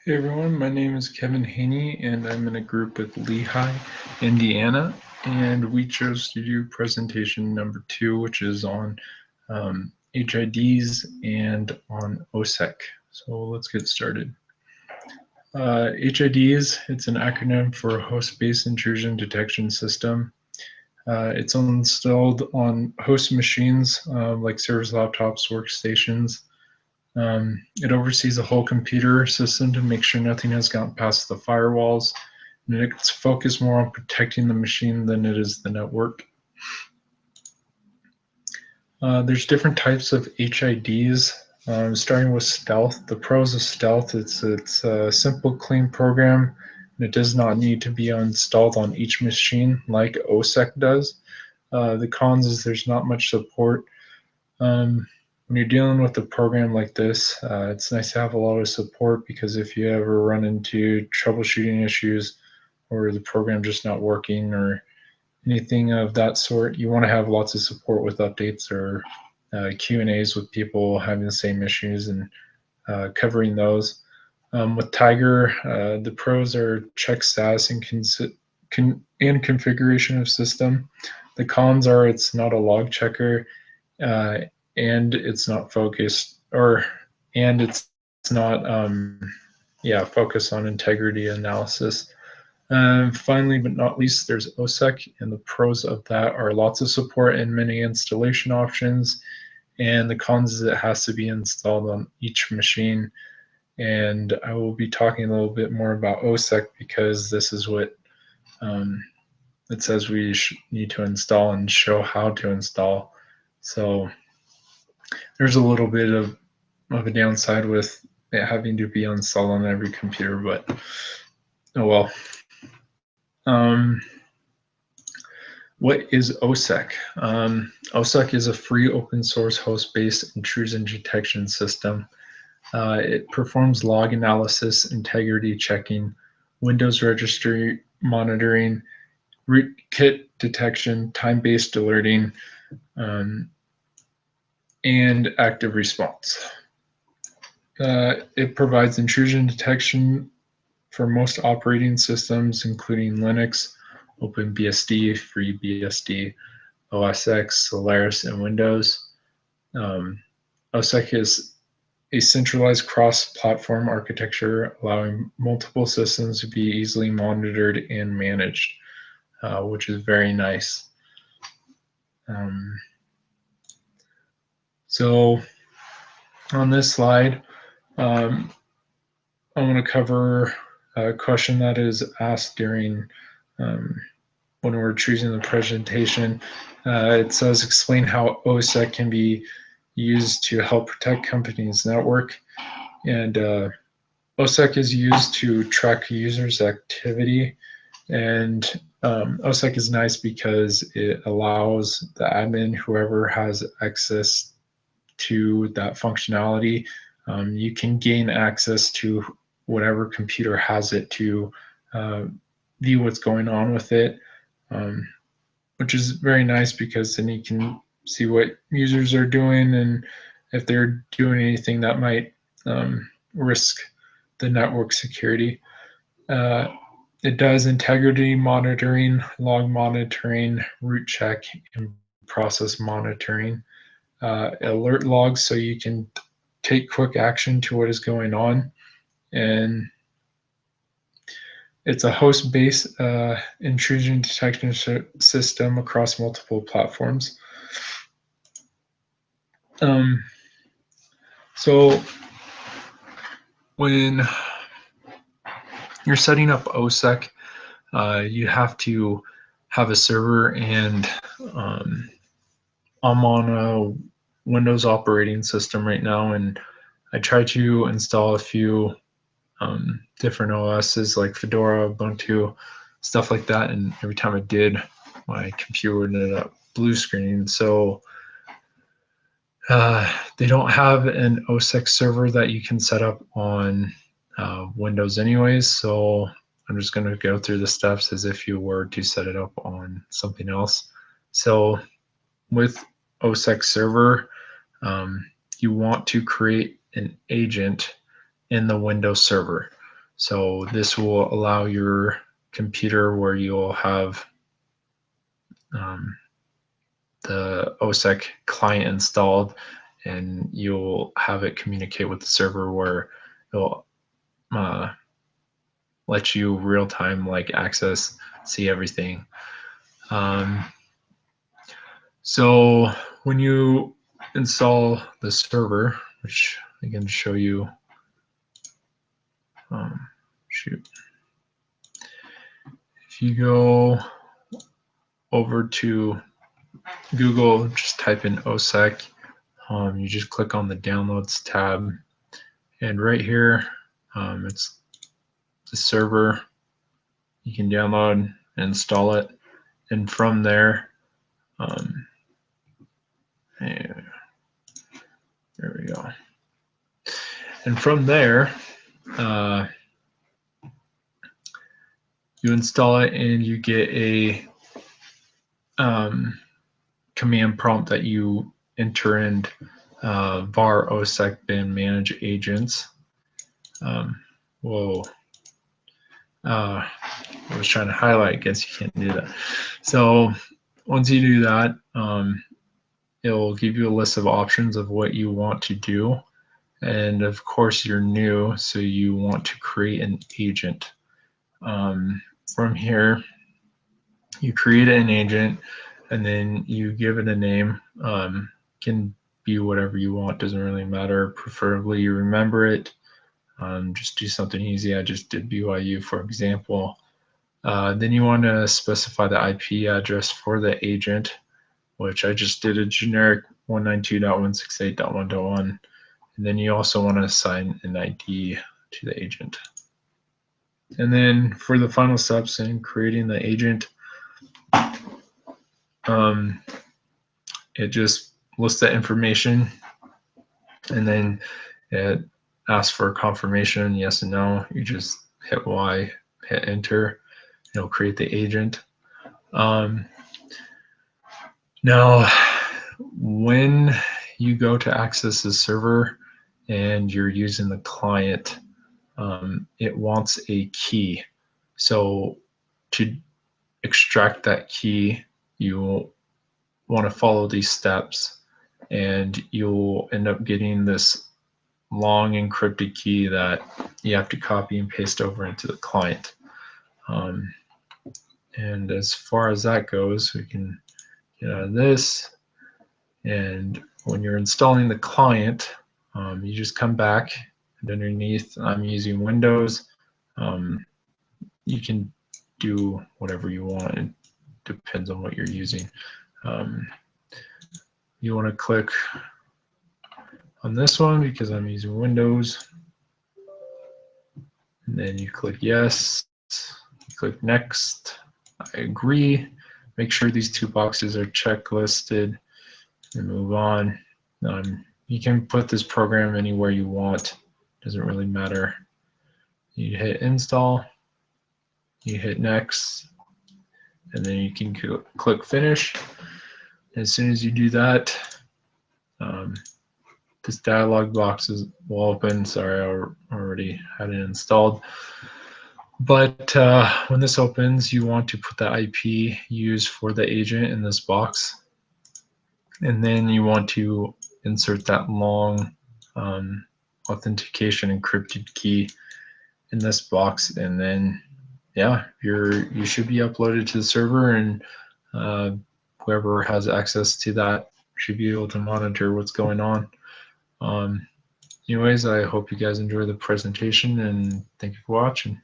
Hey everyone, my name is Kevin Haney and I'm in a group with Lehigh, Indiana, and we chose to do presentation number 2, which is on HIDs and on Ossec. So let's get started. HIDs, it's an acronym for Host-Based Intrusion Detection System. It's installed on host machines like servers, laptops, workstations. It oversees the whole computer system to make sure nothing has gotten past the firewalls, and it's focused more on protecting the machine than it is the network. There's different types of HIDs, starting with Stealth. The pros of Stealth, it's a simple, clean program, and it does not need to be installed on each machine like Ossec does. The cons is there's not much support. When you're dealing with a program like this, it's nice to have a lot of support, because if you ever run into troubleshooting issues or the program just not working or anything of that sort, you want to have lots of support with updates or Q&As with people having the same issues and covering those. With Tiger, the pros are check status and configuration of system. The cons are it's not a log checker, and it's not focused, and it's not focused on integrity analysis. Finally, but not least, there's Ossec, and the pros of that are lots of support and many installation options, and the cons is it has to be installed on each machine. And I will be talking a little bit more about Ossec because this is what it says we need to install and show how to install. So there's a little bit of a downside with it having to be installed on every computer, but oh well. What is Ossec? Ossec is a free open source host-based intrusion detection system. It performs log analysis, integrity checking, Windows registry monitoring, rootkit detection, time-based alerting, and active response. It provides intrusion detection for most operating systems, including Linux, OpenBSD, FreeBSD, OSX, Solaris, and Windows. Ossec is a centralized cross-platform architecture, allowing multiple systems to be easily monitored and managed, which is very nice. So on this slide, I want to cover a question that is asked during when we're choosing the presentation. It says, explain how Ossec can be used to help protect companies' network. And Ossec is used to track users' activity. And Ossec is nice because it allows the admin, whoever has access to that functionality, you can gain access to whatever computer has it to view what's going on with it, which is very nice, because then you can see what users are doing and if they're doing anything that might risk the network security. It does integrity monitoring, log monitoring, root check, and process monitoring. Alert logs, so you can take quick action to what is going on. And it's a host-based intrusion detection system across multiple platforms. So when you're setting up Ossec, you have to have a server, and I'm on a Windows operating system right now, and I try to install a few different OSs like Fedora, Ubuntu, stuff like that, and every time I did, my computer ended up blue screening. So they don't have an Ossec server that you can set up on Windows anyways, so I'm just going to go through the steps as if you were to set it up on something else. So with Ossec server, you want to create an agent in the Windows server. So this will allow your computer where you'll have the Ossec client installed, and you'll have it communicate with the server where it'll let you real-time like access, see everything. So when you install the server, which I can show you, if you go over to Google, just type in Ossec, you just click on the downloads tab, and right here it's the server. You can download and install it, and from there there we go. And from there, you install it, and you get a command prompt that you enter in var ossec bin manage agents. Whoa. I was trying to highlight, I guess you can't do that. So once you do that, it'll give you a list of options of what you want to do. And of course you're new, so you want to create an agent. From here, you create an agent, and then you give it a name. Can be whatever you want, doesn't really matter. Preferably you remember it. Just do something easy. I just did BYU, for example. Then you want to specify the IP address for the agent, which I just did a generic 192.168.1.1. And then you also want to assign an ID to the agent. And then for the final steps in creating the agent, it just lists that information, and then it asks for confirmation, yes and no. You just hit Y, hit enter, it'll create the agent. Now, when you go to access the server and you're using the client, it wants a key. So to extract that key, you want to follow these steps, and you'll end up getting this long encrypted key that you have to copy and paste over into the client. And as far as that goes, we can get out of this. And when you're installing the client, you just come back, and underneath, I'm using Windows. You can do whatever you want. It depends on what you're using. You want to click on this one because I'm using Windows. And then you click yes, you click next, I agree. Make sure these two boxes are checklisted and move on. You can put this program anywhere you want, doesn't really matter. You hit install, you hit next, and then you can click finish. As soon as you do that, this dialog box will open. Sorry, I already had it installed. But when this opens, you want to put the IP used for the agent in this box. And then you want to insert that long authentication encrypted key in this box. And then, yeah, you should be uploaded to the server, and whoever has access to that should be able to monitor what's going on. Anyways, I hope you guys enjoy the presentation, and thank you for watching.